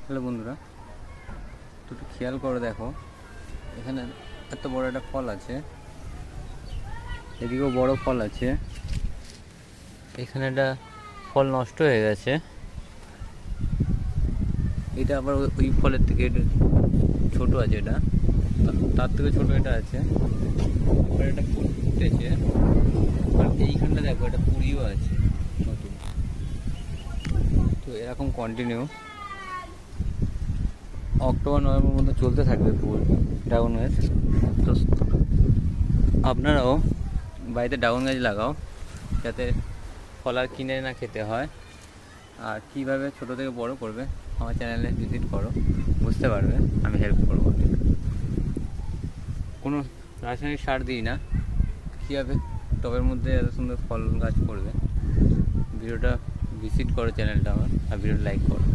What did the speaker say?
Hello বন্ধুরা, তো একটু খেয়াল করে দেখো, এখানে এত বড় একটা ফল আছে, এদিকেও বড় ফল আছে। এখানে একটা ফল নষ্ট হয়ে গেছে, এটা আবার ওই ফলের থেকে এটা ছোট আছে, এটা তার থেকে ছোট এটা আছে। আবার একটা ফুল ফুটেছে, আর এইখানটা দেখো একটা কুড়িও আছে নতুন। তো এরকম কন্টিনিউ অক্টোবর নভেম্বর মধ্যে চলতে থাকবে ফুল ড্রাগনের। তো আপনারাও বাড়িতে ড্রাগন গাছ লাগাও, যাতে ফল আর কিনে না খেতে হয়। আর কীভাবে ছোটো থেকে বড় করবে আমার চ্যানেলে ভিজিট করো, বুঝতে পারবে, আমি হেল্প করবো। কোনো রাসায়নিক সার দিই না, কীভাবে টবের মধ্যে এত সুন্দর ফল গাছ করবে। ভিডিওটা ভিজিট করো চ্যানেলটা আমার, আর ভিডিওটা লাইক করো।